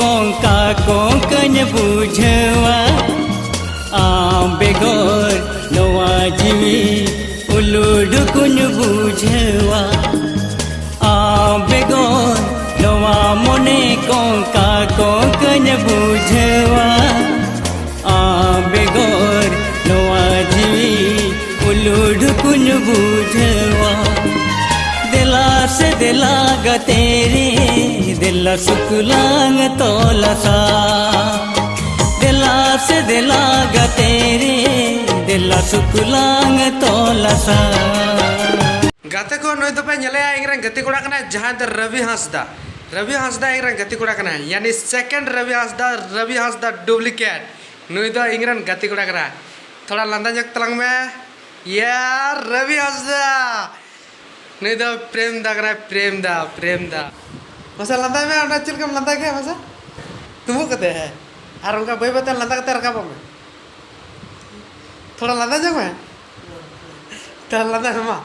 कोंका कोंकन बुझवा आम बेगोर नवा जीवी उलुडुकुन बुझवा आम बेगोर नवा मोने कोंका कोंकन बुझवा आम बेगोर नवा जीवी उलुडुकुन बुझवा दिला से दिला गतेरे दिला सुकुलांग तोलसा दिला से दिला गतेरे दिला सुकुलांग तोलसा गाते को नोय तो पे ñale इंग्रन गति कोड़ा कना जहां द रवि हांसदा इंग्रन गति कोड़ा कना यानी सेकंड रवि हांसदा डुप्लीकेट नोय तो इंग्रन गति कोड़ा कना थोड़ा लंदा जक तलंग में यार रवि हांसदा नहीं तो प्रेम दा करा प्रेम दा मसा लंदा में आना चिल कम लंदा क्या मसा तुम कहते हैं और उनका भाई बता लंदा कहते रखा पाऊँ थोड़ा लंदा जग मैं थोड़ा लंदा है माँ